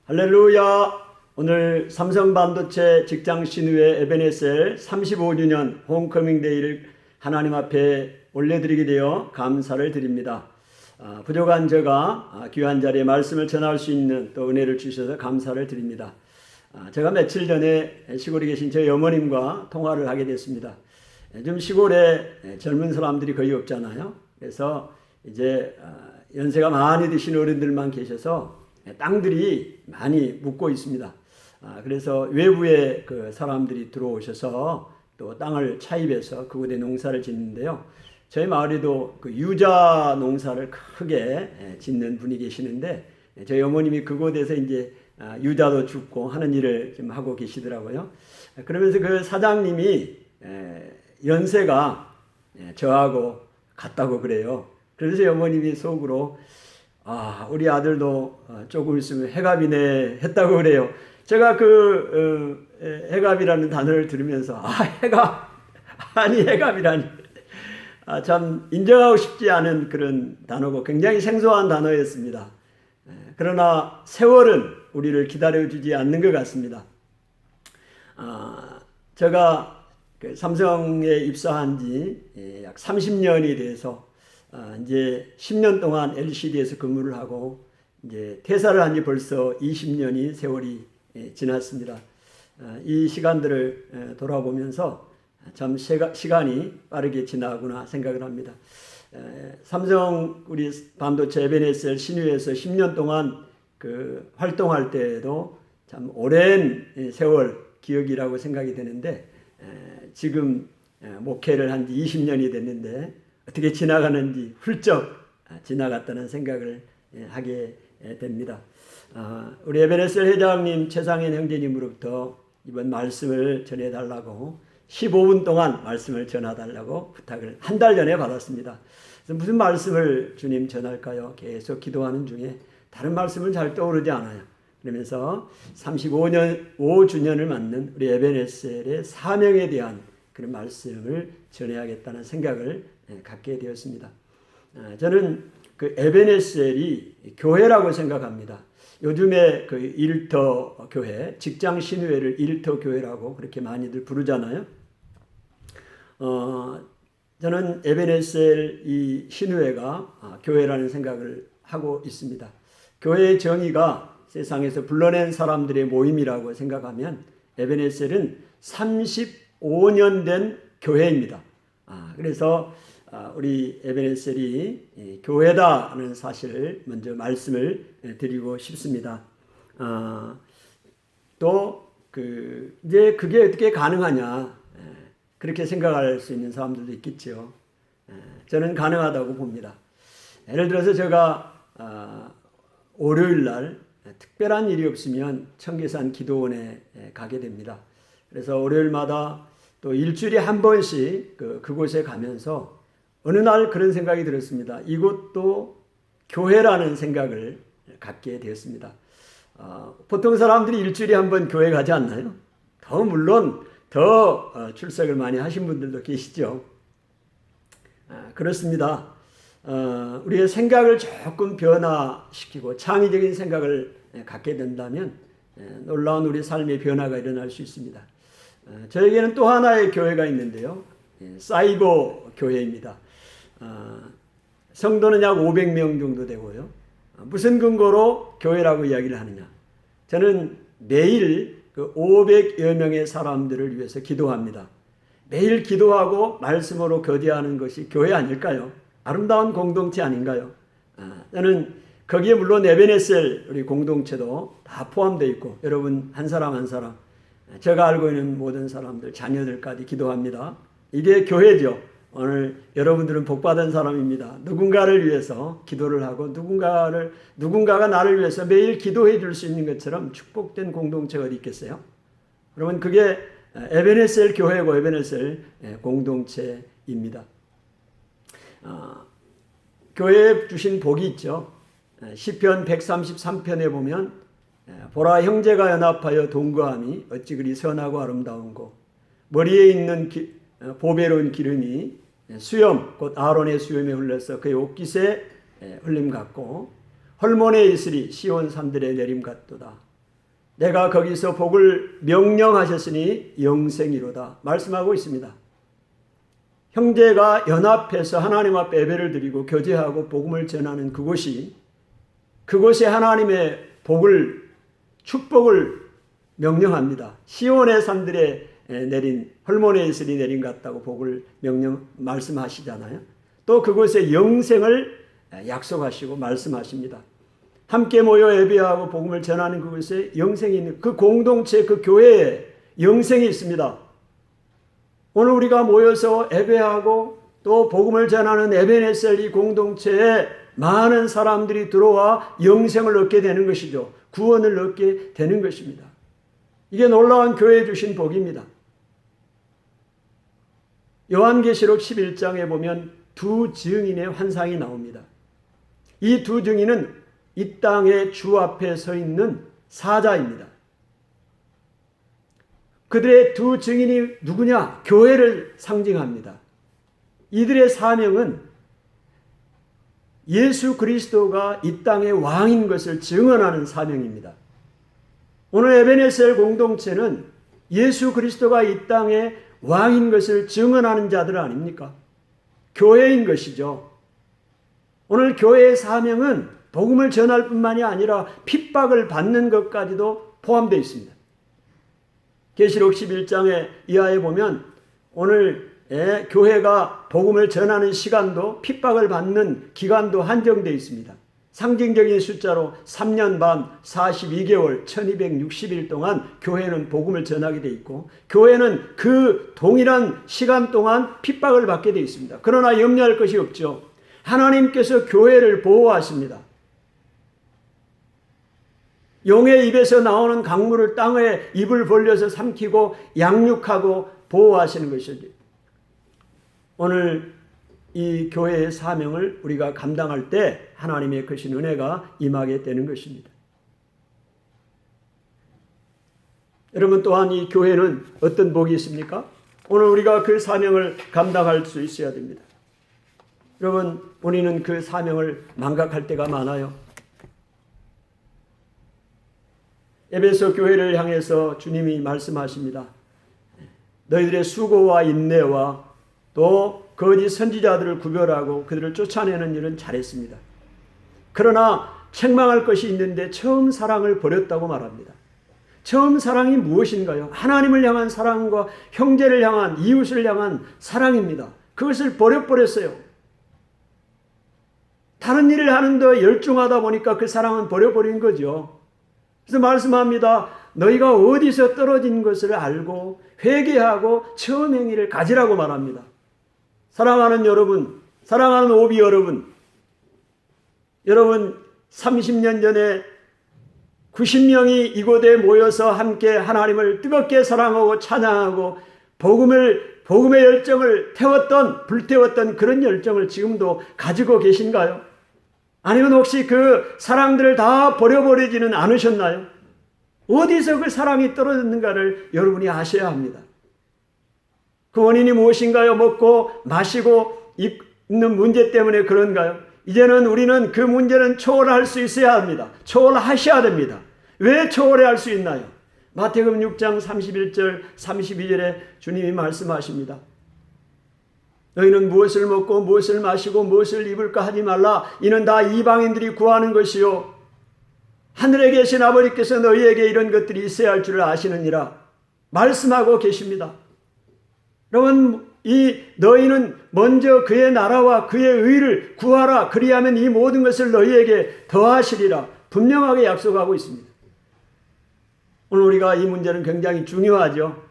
할렐루야! 오늘 삼성반도체 직장 신우회 에베네셀 35주년 홈커밍 데이를 하나님 앞에 올려드리게 되어 감사를 드립니다. 부족한 제가 귀한 자리에 말씀을 전할 수 있는 또 은혜를 주셔서 감사를 드립니다. 제가 며칠 전에 시골에 계신 저희 어머님과 통화를 하게 됐습니다. 요즘 시골에 젊은 사람들이 거의 없잖아요. 그래서 이제 연세가 많이 드신 어른들만 계셔서 땅들이 많이 묻고 있습니다. 그래서 외부의 그 사람들이 들어오셔서 또 땅을 차입해서 그곳에 농사를 짓는데요. 저희 마을에도 그 유자 농사를 크게 짓는 분이 계시는데 저희 어머님이 그곳에서 이제 유자도 줍고 하는 일을 좀 하고 계시더라고요. 그러면서 그 사장님이 연세가 저하고 같다고 그래요. 그래서 어머님이 속으로 우리 아들도 조금 있으면 해갑이네 했다고 그래요. 제가 그 해갑이라는 단어를 들으면서 해갑 아니 해갑이라니 참 인정하고 싶지 않은 그런 단어고 굉장히 생소한 단어였습니다. 그러나 세월은 우리를 기다려주지 않는 것 같습니다. 제가 그 삼성에 입사한 지 약 30년이 돼서 이제 10년 동안 LCD에서 근무를 하고 이제 퇴사를 한 지 벌써 20년이 세월이 지났습니다. 이 시간들을 돌아보면서 참 시간이 빠르게 지나구나 생각을 합니다. 삼성 우리 반도체 에베네셀 신유에서 10년 동안 그 활동할 때에도 참 오랜 세월 기억이라고 생각이 되는데 지금 목회를 한 지 20년이 됐는데 어떻게 지나가는지 훌쩍 지나갔다는 생각을 하게 됩니다. 우리 에베네셀 회장님, 최상현 형제님으로부터 이번 말씀을 전해달라고 15분 동안 말씀을 전해달라고 부탁을 한 달 전에 받았습니다. 그래서 무슨 말씀을 주님 전할까요? 계속 기도하는 중에 다른 말씀은 잘 떠오르지 않아요. 그러면서 35주년을 맞는 우리 에베네셀의 사명에 대한 그런 말씀을 전해야겠다는 생각을 갖게 되었습니다. 저는 그 에베네셀이 교회라고 생각합니다. 요즘에 그 일터 교회, 직장 신우회를 일터 교회라고 그렇게 많이들 부르잖아요. 저는 에베네셀 이 신우회가 교회라는 생각을 하고 있습니다. 교회의 정의가 세상에서 불러낸 사람들의 모임이라고 생각하면 에베네셀은 35년 된 교회입니다. 그래서 우리 에베네셀이 교회다는 사실을 먼저 말씀을 드리고 싶습니다. 또 이제 그게 어떻게 가능하냐 그렇게 생각할 수 있는 사람들도 있겠죠. 저는 가능하다고 봅니다. 예를 들어서 제가 월요일 날 특별한 일이 없으면 청계산 기도원에 가게 됩니다. 그래서 월요일마다 또 일주일에 한 번씩 그곳에 가면서 어느 날 그런 생각이 들었습니다. 이곳도 교회라는 생각을 갖게 되었습니다. 보통 사람들이 일주일에 한 번 교회 가지 않나요? 물론 더 출석을 많이 하신 분들도 계시죠. 그렇습니다. 우리의 생각을 조금 변화시키고 창의적인 생각을 갖게 된다면 놀라운 우리 삶의 변화가 일어날 수 있습니다. 저에게는 또 하나의 교회가 있는데요. 사이버 교회입니다. 성도는 약 500명 정도 되고요. 무슨 근거로 교회라고 이야기를 하느냐. 저는 매일 그 500여 명의 사람들을 위해서 기도합니다. 매일 기도하고 말씀으로 교제하는 것이 교회 아닐까요? 아름다운 공동체 아닌가요? 저는 거기에 물론 에베네셀 우리 공동체도 다 포함되어 있고 여러분 한 사람 한 사람 제가 알고 있는 모든 사람들 자녀들까지 기도합니다. 이게 교회죠. 오늘 여러분들은 복받은 사람입니다. 누군가를 위해서 기도를 하고 누군가가 나를 위해서 매일 기도해 줄 수 있는 것처럼 축복된 공동체가 어디 있겠어요? 그러면 그게 에베네셀 교회고 에베네셀 공동체입니다. 교회에 주신 복이 있죠. 시편 133편에 보면 보라 형제가 연합하여 동거함이 어찌 그리 선하고 아름다운고 머리에 있는 보배로운 기름이 수염 곧 아론의 수염에 흘러서 그의 옷깃에 흘림 같고 헐몬의 이슬이 시온 산들의 내림 같도다. 내가 거기서 복을 명령하셨으니 영생이로다 말씀하고 있습니다. 형제가 연합해서 하나님 앞에 예배를 드리고 교제하고 복음을 전하는 그곳에 하나님의 복을, 축복을 명령합니다. 시온의 산들에 내린, 헐몬의 이슬이 내린 것 같다고 복을 말씀하시잖아요. 또 그곳에 영생을 약속하시고 말씀하십니다. 함께 모여 예배하고 복음을 전하는 그곳에 영생이 있는 그 공동체, 그 교회에 영생이 있습니다. 오늘 우리가 모여서 예배하고 또 복음을 전하는 에베네셀 이 공동체에 많은 사람들이 들어와 영생을 얻게 되는 것이죠. 구원을 얻게 되는 것입니다. 이게 놀라운 교회에 주신 복입니다. 요한계시록 11장에 보면 두 증인의 환상이 나옵니다. 이 두 증인은 이 땅의 주 앞에 서 있는 사자입니다. 그들의 두 증인이 누구냐? 교회를 상징합니다. 이들의 사명은 예수 그리스도가 이 땅의 왕인 것을 증언하는 사명입니다. 오늘 에베네셀 공동체는 예수 그리스도가 이 땅의 왕인 것을 증언하는 자들 아닙니까? 교회인 것이죠. 오늘 교회의 사명은 복음을 전할 뿐만이 아니라 핍박을 받는 것까지도 포함되어 있습니다. 계시록 11장의 이하에 보면 오늘 교회가 복음을 전하는 시간도 핍박을 받는 기간도 한정되어 있습니다. 상징적인 숫자로 3년 반 42개월 1260일 동안 교회는 복음을 전하게 되어 있고 교회는 그 동일한 시간 동안 핍박을 받게 되어 있습니다. 그러나 염려할 것이 없죠. 하나님께서 교회를 보호하십니다. 용의 입에서 나오는 강물을 땅에 입을 벌려서 삼키고 양육하고 보호하시는 것이죠. 오늘 이 교회의 사명을 우리가 감당할 때 하나님의 크신 은혜가 임하게 되는 것입니다. 여러분 또한 이 교회는 어떤 복이 있습니까? 오늘 우리가 그 사명을 감당할 수 있어야 됩니다. 여러분 우리는 그 사명을 망각할 때가 많아요. 에베소 교회를 향해서 주님이 말씀하십니다. 너희들의 수고와 인내와 또 거짓 선지자들을 구별하고 그들을 쫓아내는 일은 잘했습니다. 그러나 책망할 것이 있는데 처음 사랑을 버렸다고 말합니다. 처음 사랑이 무엇인가요? 하나님을 향한 사랑과 형제를 향한, 이웃을 향한 사랑입니다. 그것을 버려버렸어요. 다른 일을 하는 데 열중하다 보니까 그 사랑은 버려버린 거죠. 그래서 말씀합니다. 너희가 어디서 떨어진 것을 알고 회개하고 처음 행위를 가지라고 말합니다. 사랑하는 여러분, 사랑하는 오비 여러분, 여러분 30년 전에 90명이 이곳에 모여서 함께 하나님을 뜨겁게 사랑하고 찬양하고 복음의 열정을 불태웠던 그런 열정을 지금도 가지고 계신가요? 아니면 혹시 그 사랑들을 다 버려버리지는 않으셨나요? 어디서 그 사랑이 떨어졌는가를 여러분이 아셔야 합니다. 그 원인이 무엇인가요? 먹고 마시고 있는 문제 때문에 그런가요? 이제는 우리는 그 문제는 초월할 수 있어야 합니다. 초월하셔야 됩니다. 왜 초월할 수 있나요? 마태복음 6장 31절 32절에 주님이 말씀하십니다. 너희는 무엇을 먹고 무엇을 마시고 무엇을 입을까 하지 말라. 이는 다 이방인들이 구하는 것이요 하늘에 계신 아버지께서 너희에게 이런 것들이 있어야 할 줄을 아시느니라 말씀하고 계십니다. 여러분 너희는 먼저 그의 나라와 그의 의를 구하라. 그리하면 이 모든 것을 너희에게 더하시리라 분명하게 약속하고 있습니다. 오늘 우리가 이 문제는 굉장히 중요하죠.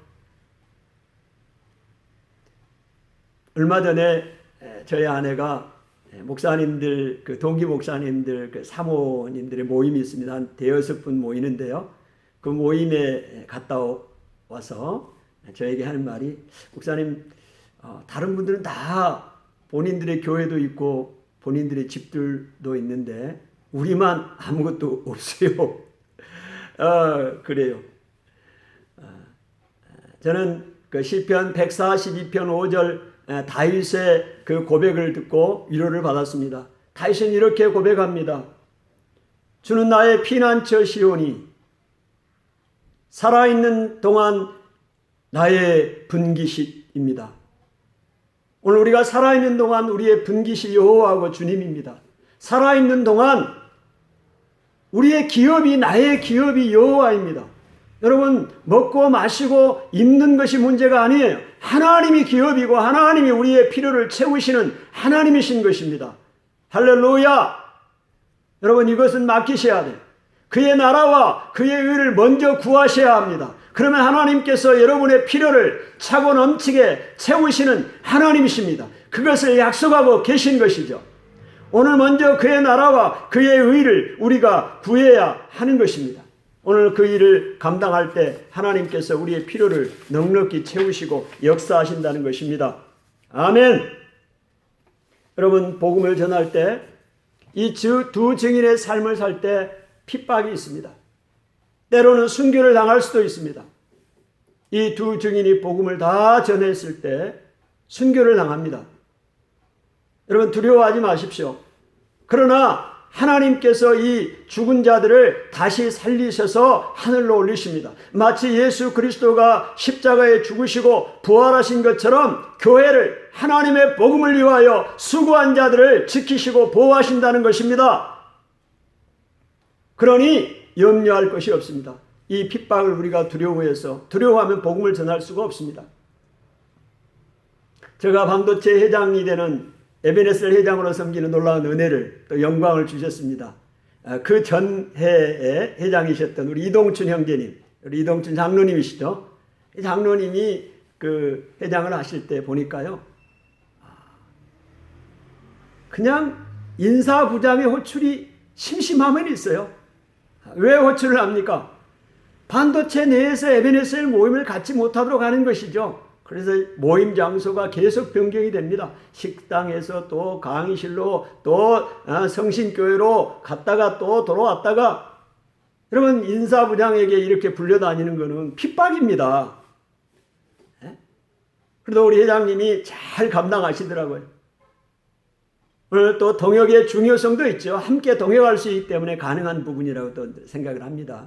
얼마 전에 저희 아내가 목사님들, 동기 목사님들, 사모님들의 모임이 있습니다. 한 대여섯 분 모이는데요. 그 모임에 갔다 와서 저에게 하는 말이, 목사님, 다른 분들은 다 본인들의 교회도 있고 본인들의 집들도 있는데 우리만 아무것도 없어요. 그래요. 저는 그 시편 142편 5절 다윗의 그 고백을 듣고 위로를 받았습니다. 다윗은 이렇게 고백합니다. 주는 나의 피난처 시오니 살아있는 동안 나의 분기식입니다. 오늘 우리가 살아있는 동안 우리의 분기식 여호와하고 주님입니다. 살아있는 동안 우리의 기업이, 나의 기업이 여호와입니다. 여러분, 먹고 마시고 입는 것이 문제가 아니에요. 하나님이 기업이고 하나님이 우리의 필요를 채우시는 하나님이신 것입니다. 할렐루야! 여러분, 이것은 맡기셔야 돼요. 그의 나라와 그의 의를 먼저 구하셔야 합니다. 그러면 하나님께서 여러분의 필요를 차고 넘치게 채우시는 하나님이십니다. 그것을 약속하고 계신 것이죠. 오늘 먼저 그의 나라와 그의 의를 우리가 구해야 하는 것입니다. 오늘 그 일을 감당할 때 하나님께서 우리의 필요를 넉넉히 채우시고 역사하신다는 것입니다. 아멘. 여러분, 복음을 전할 때 이 두 증인의 삶을 살 때 핍박이 있습니다. 때로는 순교를 당할 수도 있습니다. 이 두 증인이 복음을 다 전했을 때 순교를 당합니다. 여러분, 두려워하지 마십시오. 그러나 하나님께서 이 죽은 자들을 다시 살리셔서 하늘로 올리십니다. 마치 예수 그리스도가 십자가에 죽으시고 부활하신 것처럼 교회를, 하나님의 복음을 위하여 수고한 자들을 지키시고 보호하신다는 것입니다. 그러니 염려할 것이 없습니다. 이 핍박을 우리가 두려워하면 복음을 전할 수가 없습니다. 제가 반도체 회장이 되는 에베네셀 회장으로 섬기는 놀라운 은혜를, 또 영광을 주셨습니다. 그 전해에 회장이셨던 우리 이동춘 형제님, 우리 이동춘 장로님이시죠. 장로님이 그 회장을 하실 때 보니까요, 그냥 인사부장의 호출이 심심하면 있어요. 왜 호출을 합니까? 반도체 내에서 에베네셀 모임을 갖지 못하도록 하는 것이죠. 그래서 모임 장소가 계속 변경이 됩니다. 식당에서 또 강의실로 또 성신교회로 갔다가 또 돌아왔다가, 여러분, 인사부장에게 이렇게 불려다니는 것은 핍박입니다. 그래도 우리 회장님이 잘 감당하시더라고요. 오늘 또 동역의 중요성도 있죠. 함께 동역할 수 있기 때문에 가능한 부분이라고 또 생각을 합니다.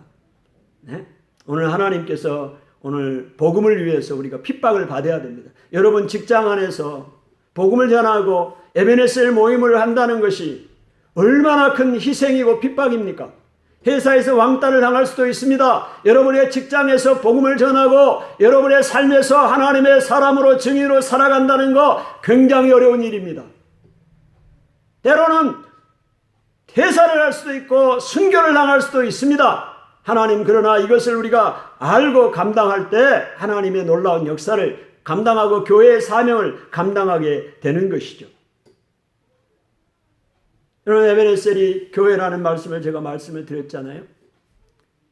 오늘 하나님께서 오늘 복음을 위해서 우리가 핍박을 받아야 됩니다. 여러분, 직장 안에서 복음을 전하고 에베네셀 모임을 한다는 것이 얼마나 큰 희생이고 핍박입니까? 회사에서 왕따를 당할 수도 있습니다. 여러분의 직장에서 복음을 전하고 여러분의 삶에서 하나님의 사람으로 증인으로 살아간다는 거 굉장히 어려운 일입니다. 때로는 퇴사를 할 수도 있고 순교를 당할 수도 있습니다. 하나님, 그러나 이것을 우리가 알고 감당할 때 하나님의 놀라운 역사를 감당하고 교회의 사명을 감당하게 되는 것이죠. 여러분, 에베네셀이 교회라는 말씀을 제가 말씀을 드렸잖아요.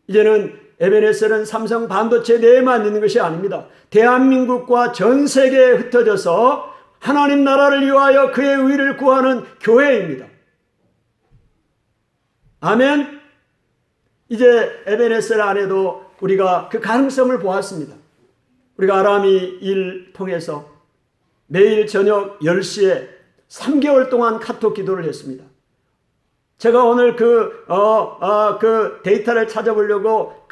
이제는 에베네셀은 삼성 반도체 내에만 있는 것이 아닙니다. 대한민국과 전 세계에 흩어져서 하나님 나라를 위하여 그의 의를 구하는 교회입니다. 아멘. 이제 에베네셀 안에도 우리가 그 가능성을 보았습니다. 우리가 아람이 일 통해서 매일 저녁 10시에 3개월 동안 카톡 기도를 했습니다. 제가 오늘 그 데이터를 찾아보려고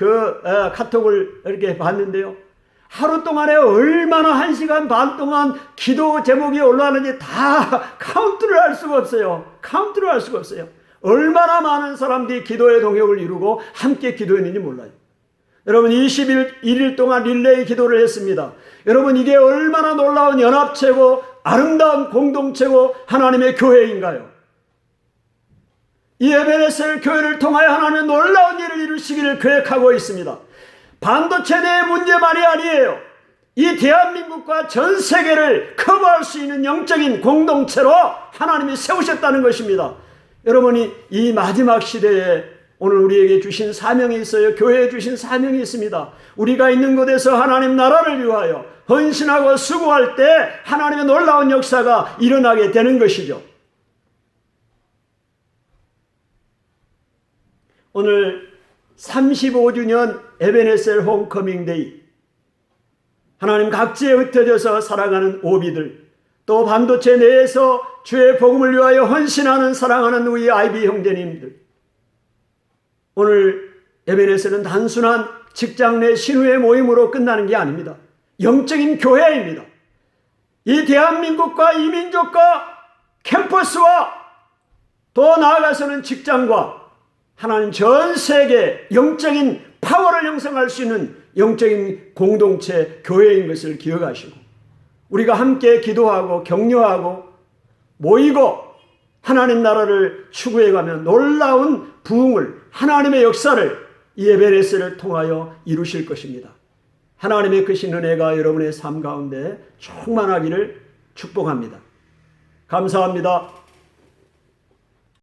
카톡을 이렇게 봤는데요. 하루 동안에 얼마나 1시간 반 동안 기도 제목이 올라왔는지 다 카운트를 할 수가 없어요. 얼마나 많은 사람들이 기도의 동역을 이루고 함께 기도했는지 몰라요. 여러분, 21일 동안 릴레이 기도를 했습니다. 여러분, 이게 얼마나 놀라운 연합체고 아름다운 공동체고 하나님의 교회인가요? 이 에베네셀 교회를 통하여 하나님의 놀라운 일을 이루시기를 계획하고 있습니다. 반도체 내의 문제만이 아니에요. 이 대한민국과 전 세계를 커버할 수 있는 영적인 공동체로 하나님이 세우셨다는 것입니다. 여러분이 이 마지막 시대에 오늘 우리에게 주신 사명이 있어요. 교회에 주신 사명이 있습니다. 우리가 있는 곳에서 하나님 나라를 위하여 헌신하고 수고할 때 하나님의 놀라운 역사가 일어나게 되는 것이죠. 오늘 35주년 에베네셀 홈커밍 데이, 하나님 각지에 흩어져서 살아가는 오비들, 또 반도체 내에서 주의 복음을 위하여 헌신하는 사랑하는 우리 아이비 형제님들, 오늘 에베네셀은 단순한 직장 내 신우의 모임으로 끝나는 게 아닙니다. 영적인 교회입니다. 이 대한민국과 이 민족과 캠퍼스와 더 나아가서는 직장과 하나님 전 세계 영적인 파워를 형성할 수 있는 영적인 공동체 교회인 것을 기억하시고 우리가 함께 기도하고 격려하고 모이고 하나님 나라를 추구해가면 놀라운 부흥을 하나님의 역사를 이 에베네셀을 통하여 이루실 것입니다. 하나님의 크신 은혜가 여러분의 삶 가운데 충만하기를 축복합니다. 감사합니다.